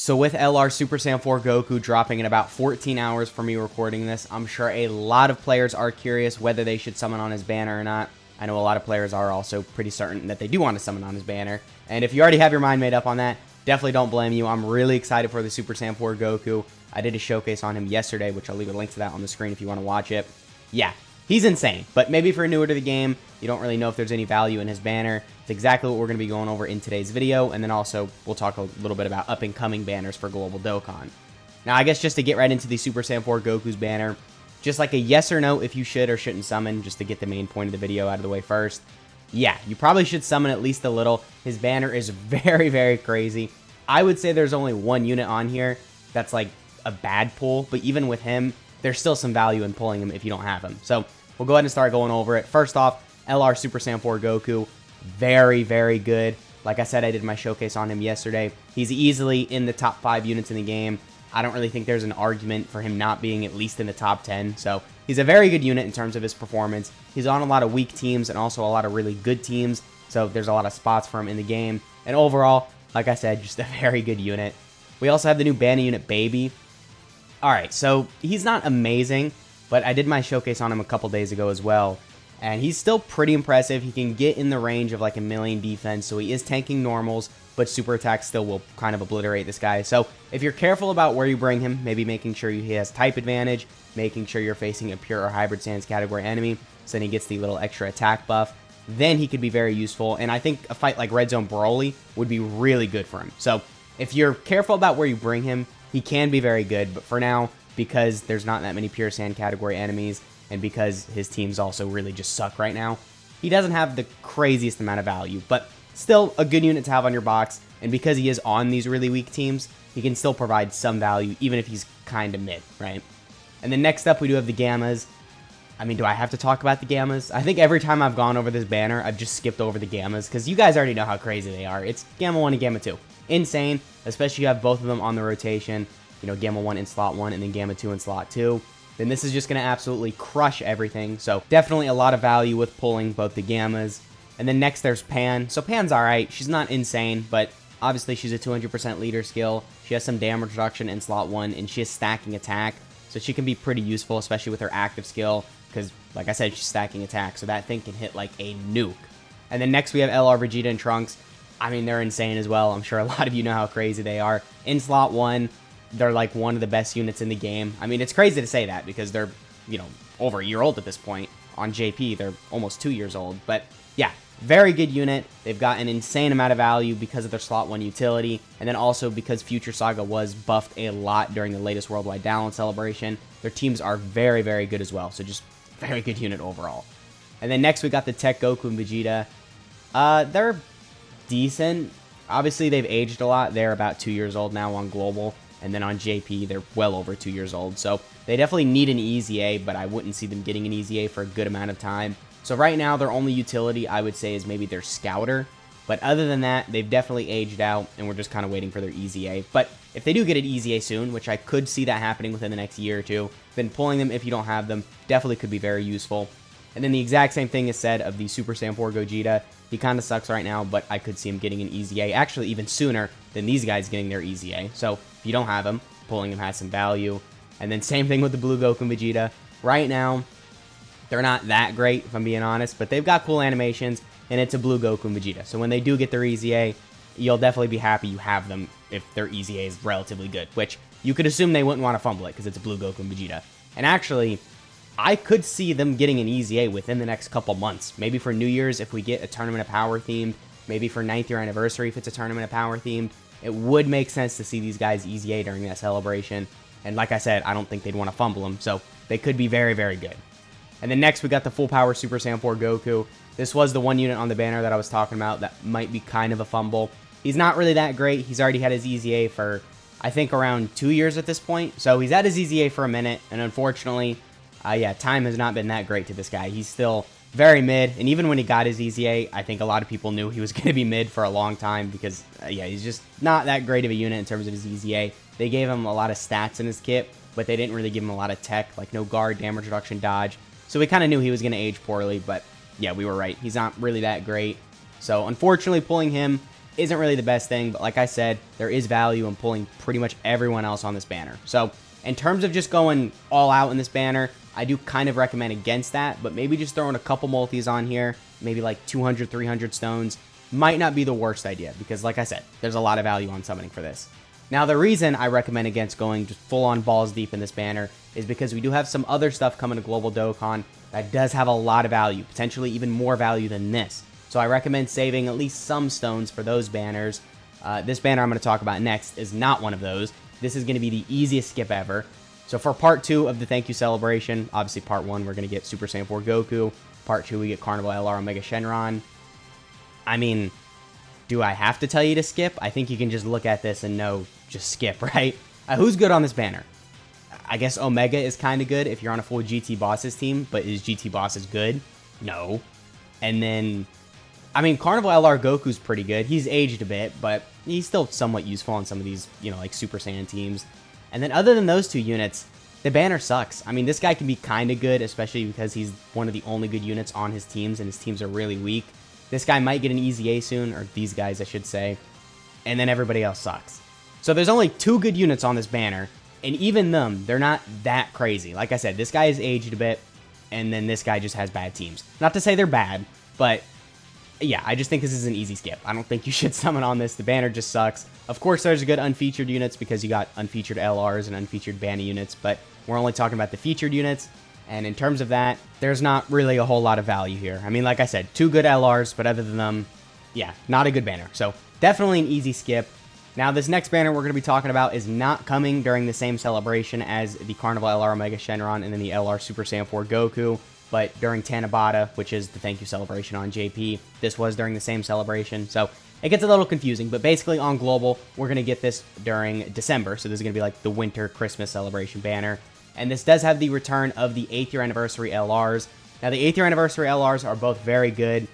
So with LR Super Saiyan 4 Goku dropping in about 14 hours for me recording this, I'm sure a lot of players are curious whether they should summon on his banner or not. I know a lot of players are also pretty certain that they do want to summon on his banner. And if you already have your mind made up on that, definitely don't blame you. I'm really excited for the Super Saiyan 4 Goku. I did a showcase on him yesterday, which I'll leave a link to that on the screen if you want to watch it. Yeah, he's insane. But maybe if you're newer to the game, you don't really know if there's any value in his banner. It's exactly what we're going to be going over in today's video. And then also, we'll talk a little bit about up-and-coming banners for Global Dokkan. Now, I guess just to get right into the Super Saiyan 4 Goku's banner, just like a yes or no if you should or shouldn't summon, just to get the main point of the video out of the way first. Yeah, you probably should summon at least a little. His banner is very, very crazy. I would say there's only one unit on here that's like a bad pull, but even with him, there's still some value in pulling him if you don't have him. So we'll go ahead and start going over it. First off, LR Super Saiyan 4 Goku, very, very good. Like I said, I did my showcase on him yesterday. He's easily in the top 5 units in the game. I don't really think there's an argument for him not being at least in the top 10. So he's a very good unit in terms of his performance. He's on a lot of weak teams and also a lot of really good teams. So there's a lot of spots for him in the game. And overall, like I said, just a very good unit. We also have the new banner unit, Baby. Alright, so he's not amazing, but I did my showcase on him a couple days ago as well. And he's still pretty impressive. He can get in the range of like a million defense, so he is tanking normals, but super attack still will kind of obliterate this guy. So if you're careful about where you bring him, maybe making sure he has type advantage, making sure you're facing a pure or hybrid Saiyans category enemy, so then he gets the little extra attack buff, then he could be very useful. And I think a fight like Red Zone Broly would be really good for him. So if you're careful about where you bring him, he can be very good. But for now, because there's not that many pure Saiyan category enemies, and because his teams also really just suck right now, he doesn't have the craziest amount of value, but still a good unit to have on your box. And because he is on these really weak teams, he can still provide some value, even if he's kind of mid, right? And then next up, we do have the Gammas. I mean, do I have to talk about the Gammas? I think every time I've gone over this banner, I've just skipped over the Gammas, because you guys already know how crazy they are. It's Gamma 1 and Gamma 2. Insane, especially you have both of them on the rotation. You know, Gamma 1 in slot 1 and then Gamma 2 in slot 2. Then this is just going to absolutely crush everything. So definitely a lot of value with pulling both the Gammas. And then next there's Pan. So Pan's alright. She's not insane, but obviously she's a 200% leader skill. She has some damage reduction in slot 1, and she has stacking attack. So she can be pretty useful, especially with her active skill, because like I said, she's stacking attack. So that thing can hit like a nuke. And then next we have LR Vegeta and Trunks. I mean, they're insane as well. I'm sure a lot of you know how crazy they are. In slot 1, they're like one of the best units in the game. I mean, it's crazy to say that because they're, you know, over a year old at this point. On JP, they're almost 2 years old. But yeah, very good unit. They've got an insane amount of value because of their slot 1 utility. And then also because Future Saga was buffed a lot during the latest Worldwide Download celebration. Their teams are very, very good as well. So just very good unit overall. And then next we got the Tech Goku and Vegeta. They're decent. Obviously, they've aged a lot. They're about 2 years old now on Global. And then on JP, they're well over 2 years old. So they definitely need an EZA, but I wouldn't see them getting an EZA for a good amount of time. So right now, their only utility, I would say, is maybe their Scouter. But other than that, they've definitely aged out, and we're just kind of waiting for their EZA. But if they do get an EZA soon, which I could see that happening within the next year or two, then pulling them if you don't have them definitely could be very useful. And then the exact same thing is said of the Super Saiyan 4 Gogeta. He kind of sucks right now, but I could see him getting an EZA actually even sooner than these guys getting their EZA. So if you don't have him, pulling him has some value. And then same thing with the Blue Goku and Vegeta. Right now, they're not that great, if I'm being honest, but they've got cool animations, and it's a Blue Goku and Vegeta. So when they do get their EZA, you'll definitely be happy you have them if their EZA is relatively good, which you could assume they wouldn't want to fumble it because it's a Blue Goku and Vegeta. And actually, I could see them getting an EZA within the next couple months. Maybe for New Year's if we get a Tournament of Power themed. Maybe for 9th year anniversary if it's a Tournament of Power themed. It would make sense to see these guys EZA during that celebration. And like I said, I don't think they'd want to fumble them. So they could be very, very good. And then next we got the full power Super Saiyan 4 Goku. This was the one unit on the banner that I was talking about that might be kind of a fumble. He's not really that great. He's already had his EZA for, I think, around 2 years at this point. So he's had his EZA for a minute. And unfortunately, yeah, time has not been that great to this guy. He's still very mid, and even when he got his EZA, I think a lot of people knew he was going to be mid for a long time because, yeah, he's just not that great of a unit in terms of his EZA. They gave him a lot of stats in his kit, but they didn't really give him a lot of tech, like no guard, damage reduction, dodge. So we kind of knew he was going to age poorly, but yeah, we were right. He's not really that great. So unfortunately, pulling him isn't really the best thing, but like I said, there is value in pulling pretty much everyone else on this banner. So in terms of just going all out in this banner, I do kind of recommend against that, but maybe just throwing a couple multis on here, maybe like 200, 300 stones, might not be the worst idea, because like I said, there's a lot of value on summoning for this. Now, the reason I recommend against going just full-on balls deep in this banner is because we do have some other stuff coming to Global Dokkan that does have a lot of value, potentially even more value than this. So I recommend saving at least some stones for those banners. This banner I'm going to talk about next is not one of those. This is going to be the easiest skip ever. So for part 2 of the thank you celebration, obviously part 1 we're going to get Super Saiyan 4 Goku. Part 2 we get Carnival LR Omega Shenron. I mean, do I have to tell you to skip? I think you can just look at this and know, just skip, right? Who's good on this banner? I guess Omega is kind of good if you're on a full GT Bosses team, but is GT Bosses good? No. And then, I mean, Carnival LR Goku's pretty good. He's aged a bit, but he's still somewhat useful on some of these, you know, like Super Saiyan teams. And then other than those 2 units, the banner sucks. I mean, this guy can be kind of good, especially because he's one of the only good units on his teams, and his teams are really weak. This guy might get an easy A soon, or these guys, I should say. And then everybody else sucks. So there's only 2 good units on this banner, and even them, they're not that crazy. Like I said, this guy is aged a bit, and then this guy just has bad teams. Not to say they're bad, but yeah, I just think this is an easy skip. I don't think you should summon on this. The banner just sucks. Of course, there's good unfeatured units because you got unfeatured LRs and unfeatured Banner units, but we're only talking about the featured units. And in terms of that, there's not really a whole lot of value here. I mean, like I said, 2 good LRs, but other than them, yeah, not a good banner. So definitely an easy skip. Now, this next banner we're going to be talking about is not coming during the same celebration as the Carnival LR Omega Shenron and then the LR Super Saiyan 4 Goku, but during Tanabata, which is the thank you celebration on JP, this was during the same celebration. So it gets a little confusing, but basically on Global, we're going to get this during December. So this is going to be like the winter Christmas celebration banner. And this does have the return of the 8th year anniversary LRs. Now, the 8th year anniversary LRs are both very good,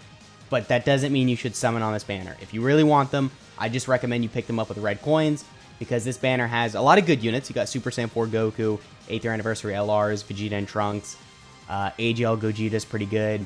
but that doesn't mean you should summon on this banner. If you really want them, I just recommend you pick them up with red coins, because this banner has a lot of good units. You got Super Saiyan 4 Goku, 8th year anniversary LRs, Vegeta and Trunks, AGL Gogeta's pretty good.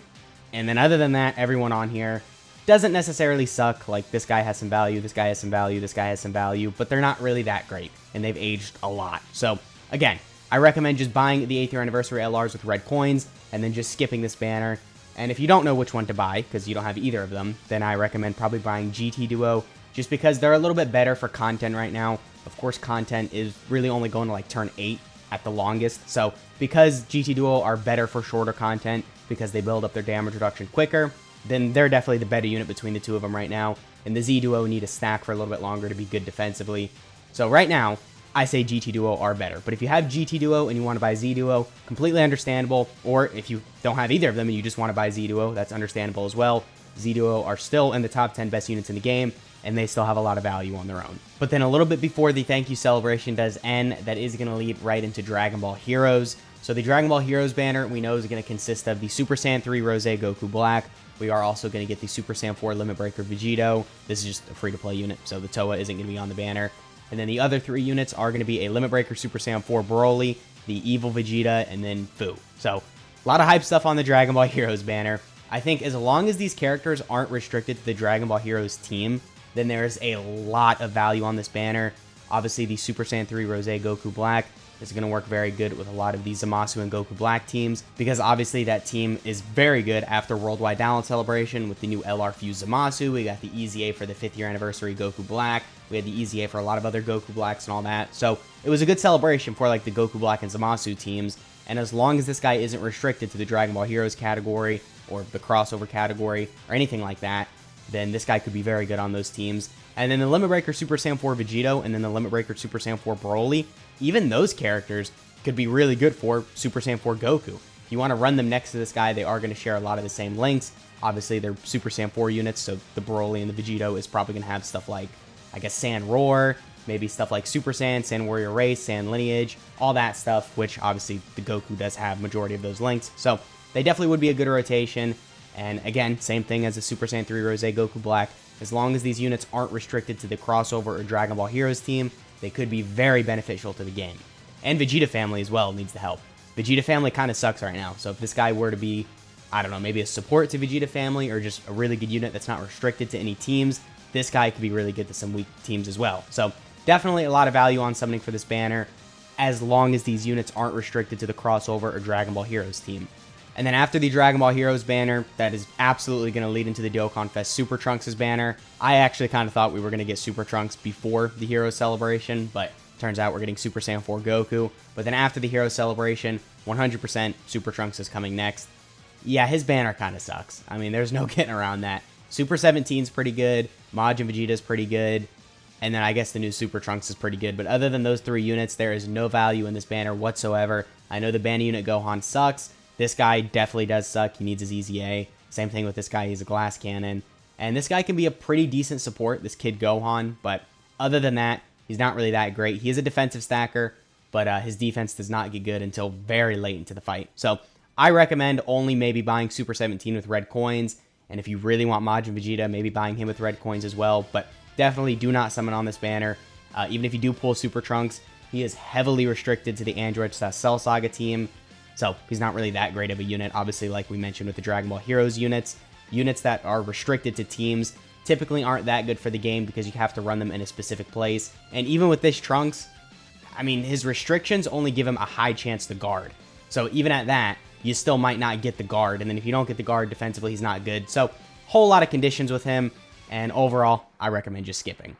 And then other than that, everyone on here doesn't necessarily suck. Like, this guy has some value, this guy has some value, this guy has some value, but they're not really that great, and they've aged a lot. So, again, I recommend just buying the 8th year anniversary LRs with red coins, and then just skipping this banner. And if you don't know which one to buy, because you don't have either of them, then I recommend probably buying GT Duo, just because they're a little bit better for content right now. Of course, content is really only going to like turn 8 at the longest. So because GT Duo are better for shorter content, because they build up their damage reduction quicker, then they're definitely the better unit between the 2 of them right now. And the Z Duo need to stack for a little bit longer to be good defensively. So right now, I say GT Duo are better. But if you have GT Duo and you want to buy Z Duo, completely understandable. Or if you don't have either of them and you just want to buy Z Duo, that's understandable as well. Z Duo are still in the top 10 best units in the game, and they still have a lot of value on their own. But then a little bit before the thank you celebration does end, that is going to lead right into Dragon Ball Heroes. So the Dragon Ball Heroes banner we know is going to consist of the Super Saiyan 3 Rose Goku Black. We are also going to get the Super Saiyan 4 Limit Breaker Vegito. This is just a free-to-play unit, so the Toa isn't going to be on the banner. And then the other 3 units are going to be a Limit Breaker Super Saiyan 4 Broly, the Evil Vegeta, and then Fu. So a lot of hype stuff on the Dragon Ball Heroes banner. I think as long as these characters aren't restricted to the Dragon Ball Heroes team, then there's a lot of value on this banner. Obviously, the Super Saiyan 3 Rose Goku Black is going to work very good with a lot of these Zamasu and Goku Black teams, because obviously that team is very good after Worldwide Download Celebration with the new LR Fuse Zamasu. We got the Easy A for the 5th year anniversary Goku Black. We had the Easy A for a lot of other Goku Blacks and all that. So it was a good celebration for like the Goku Black and Zamasu teams. And as long as this guy isn't restricted to the Dragon Ball Heroes category or the crossover category or anything like that, then this guy could be very good on those teams. And then the Limit Breaker Super Saiyan 4 Vegito and then the Limit Breaker Super Saiyan 4 Broly, even those characters could be really good for Super Saiyan 4 Goku. If you want to run them next to this guy, they are going to share a lot of the same links. Obviously, they're Super Saiyan 4 units, so the Broly and the Vegito is probably going to have stuff like, I guess, Saiyan Roar, maybe stuff like Super Saiyan, Saiyan Warrior Race, Saiyan Lineage, all that stuff, which obviously the Goku does have majority of those links. So they definitely would be a good rotation. And again, same thing as the Super Saiyan 3 Rose Goku Black. As long as these units aren't restricted to the crossover or Dragon Ball Heroes team, they could be very beneficial to the game. And Vegeta Family as well needs the help. Vegeta Family kind of sucks right now. So if this guy were to be, I don't know, maybe a support to Vegeta Family or just a really good unit that's not restricted to any teams, this guy could be really good to some weak teams as well. So definitely a lot of value on summoning for this banner, as long as these units aren't restricted to the Crossover or Dragon Ball Heroes team. And then after the Dragon Ball Heroes banner, that is absolutely going to lead into the Dokkan Fest Super Trunks' banner. I actually kind of thought we were going to get Super Trunks before the Heroes celebration, but turns out we're getting Super Saiyan 4 Goku. But then after the Heroes celebration, 100% Super Trunks is coming next. Yeah, his banner kind of sucks. I mean, there's no getting around that. Super 17's pretty good, Majin Vegeta's pretty good, and then I guess the new Super Trunks is pretty good. But other than those 3 units, there is no value in this banner whatsoever. I know the banner unit Gohan sucks. This guy definitely does suck. He needs his EZA. Same thing with this guy. He's a glass cannon. And this guy can be a pretty decent support, this kid Gohan. But other than that, he's not really that great. He is a defensive stacker, but his defense does not get good until very late into the fight. So I recommend only maybe buying Super 17 with red coins. And if you really want Majin Vegeta, maybe buying him with red coins as well. But definitely do not summon on this banner. Even if you do pull Super Trunks, he is heavily restricted to the Android Cell Saga team. So he's not really that great of a unit. Obviously, like we mentioned with the Dragon Ball Heroes units that are restricted to teams typically aren't that good for the game because you have to run them in a specific place. And even with this Trunks, I mean, his restrictions only give him a high chance to guard. So even at that, you still might not get the guard. And then if you don't get the guard defensively, he's not good. So whole lot of conditions with him. And overall, I recommend just skipping.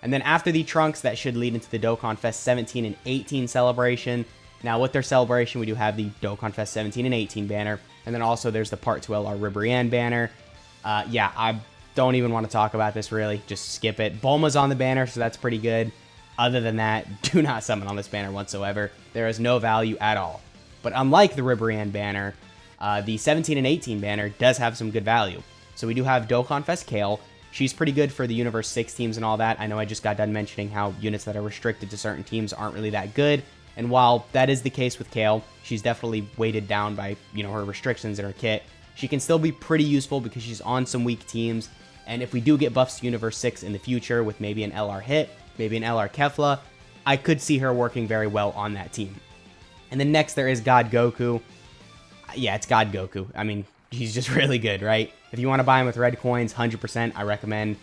And then after the Trunks, that should lead into the Dokkan Fest 17 and 18 celebration. Now, with their celebration, we do have the Dokkan Fest 17 and 18 banner, and then also there's the Part 2 LR Ribrianne banner. Yeah, I don't even want to talk about this, really. Just skip it. Bulma's on the banner, so that's pretty good. Other than that, do not summon on this banner whatsoever. There is no value at all. But unlike the Ribrianne banner, the 17 and 18 banner does have some good value. So we do have Dokkan Fest Kale. She's pretty good for the Universe 6 teams and all that. I know I just got done mentioning how units that are restricted to certain teams aren't really that good. And while that is the case with Kale, she's definitely weighted down by, her restrictions in her kit. She can still be pretty useful because she's on some weak teams. And if we do get buffs to Universe 6 in the future with maybe an LR Hit, maybe an LR Kefla, I could see her working very well on that team. And then next there is God Goku. Yeah, it's God Goku. I mean, he's just really good, right? If you want to buy him with red coins, 100%, I recommend,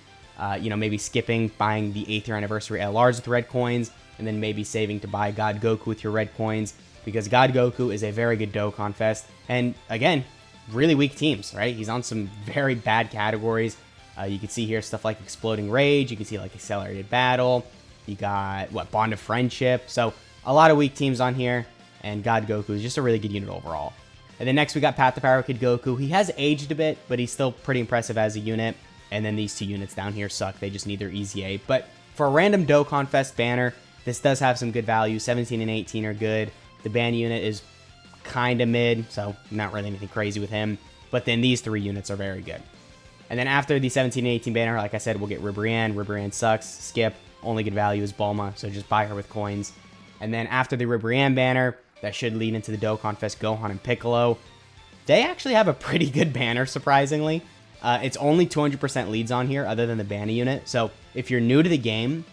maybe skipping buying the 8th year anniversary LRs with red coins, and then maybe saving to buy God Goku with your red coins, because God Goku is a very good Dokkan Fest. And again, really weak teams, right? He's on some very bad categories. You can see here stuff like Exploding Rage. You can see like Accelerated Battle. You got, Bond of Friendship. So a lot of weak teams on here. And God Goku is just a really good unit overall. And then next we got Path to Power Kid Goku. He has aged a bit, but he's still pretty impressive as a unit. And then these 2 units down here suck. They just need their EZA. But for a random Dokkan Fest banner, this does have some good value. 17 and 18 are good. The ban unit is kind of mid, so not really anything crazy with him. But then these 3 units are very good. And then after the 17 and 18 banner, like I said, we'll get Ribrianne. Ribrianne sucks. Skip. Only good value is Bulma, so just buy her with coins. And then after the Ribrianne banner, that should lead into the Dokkan Fest Gohan and Piccolo. They actually have a pretty good banner, surprisingly. It's only 200% leads on here, other than the banner unit. So if you're new to the game,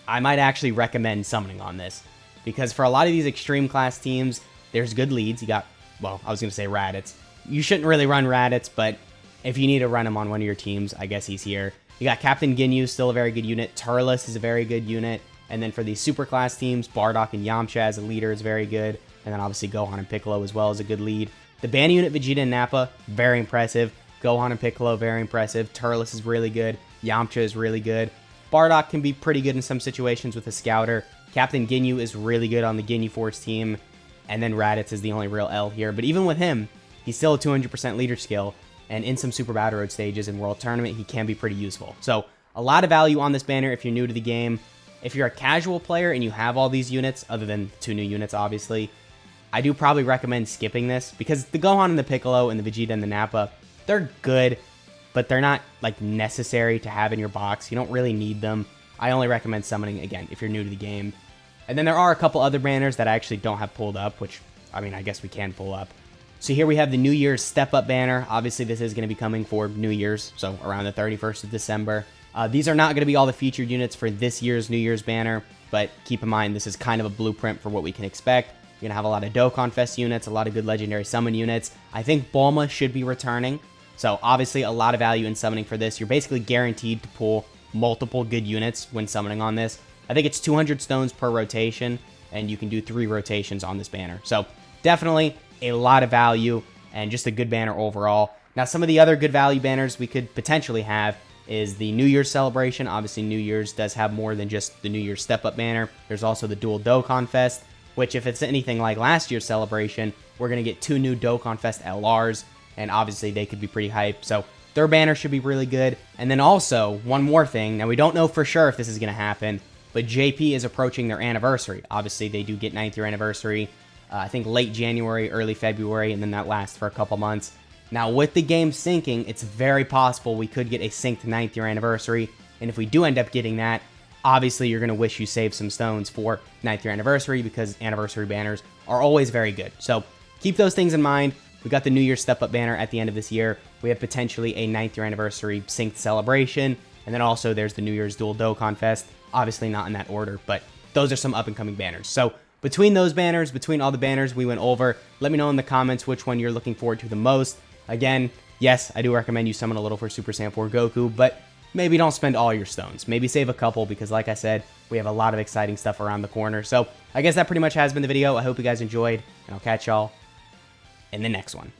I might actually recommend summoning on this, because for a lot of these extreme class teams, there's good leads. You got, I was going to say Raditz. You shouldn't really run Raditz, but if you need to run him on one of your teams, I guess he's here. You got Captain Ginyu, still a very good unit. Turles is a very good unit. And then for these super class teams, Bardock and Yamcha as a leader is very good. And then obviously Gohan and Piccolo as well is a good lead. The ban unit Vegeta and Nappa, very impressive. Gohan and Piccolo, very impressive. Turles is really good. Yamcha is really good. Bardock can be pretty good in some situations with a Scouter. Captain Ginyu is really good on the Ginyu Force team. And then Raditz is the only real L here. But even with him, he's still a 200% leader skill. And in some Super Battle Road stages in World Tournament, he can be pretty useful. So a lot of value on this banner if you're new to the game. If you're a casual player and you have all these units, other than 2 new units, obviously, I do probably recommend skipping this. Because the Gohan and the Piccolo and the Vegeta and the Nappa, they're good, but they're not necessary to have in your box. You don't really need them. I only recommend summoning, again, if you're new to the game. And then there are a couple other banners that I actually don't have pulled up, which, I guess we can pull up. So here we have the New Year's Step Up banner. Obviously, this is going to be coming for New Year's, so around the 31st of December. These are not going to be all the featured units for this year's New Year's banner, but keep in mind, this is kind of a blueprint for what we can expect. You're going to have a lot of Dokkan Fest units, a lot of good Legendary Summon units. I think Bulma should be returning. So obviously a lot of value in summoning for this. You're basically guaranteed to pull multiple good units when summoning on this. I think it's 200 stones per rotation, and you can do 3 rotations on this banner. So definitely a lot of value and just a good banner overall. Now, some of the other good value banners we could potentially have is the New Year's celebration. Obviously, New Year's does have more than just the New Year's step-up banner. There's also the dual Dokkan Fest, which if it's anything like last year's celebration, we're going to get 2 new Dokkan Fest LRs, and obviously they could be pretty hyped. So their banner should be really good. And then also, one more thing. Now, we don't know for sure if this is going to happen, but JP is approaching their anniversary. Obviously, they do get 9th year anniversary, I think late January, early February, and then that lasts for a couple months. Now, with the game syncing, it's very possible we could get a synced 9th year anniversary, and if we do end up getting that, obviously you're going to wish you saved some stones for 9th year anniversary because anniversary banners are always very good. So keep those things in mind. We got the New Year's step-up banner at the end of this year. We have potentially a 9th year anniversary synced celebration, and then also there's the New Year's dual Dokkan Fest. Obviously not in that order, but those are some up-and-coming banners. So between those banners, between all the banners we went over, let me know in the comments which one you're looking forward to the most. Again, yes, I do recommend you summon a little for Super Saiyan 4 Goku, but maybe don't spend all your stones. Maybe save a couple because, like I said, we have a lot of exciting stuff around the corner. So I guess that pretty much has been the video. I hope you guys enjoyed, and I'll catch y'all in the next one.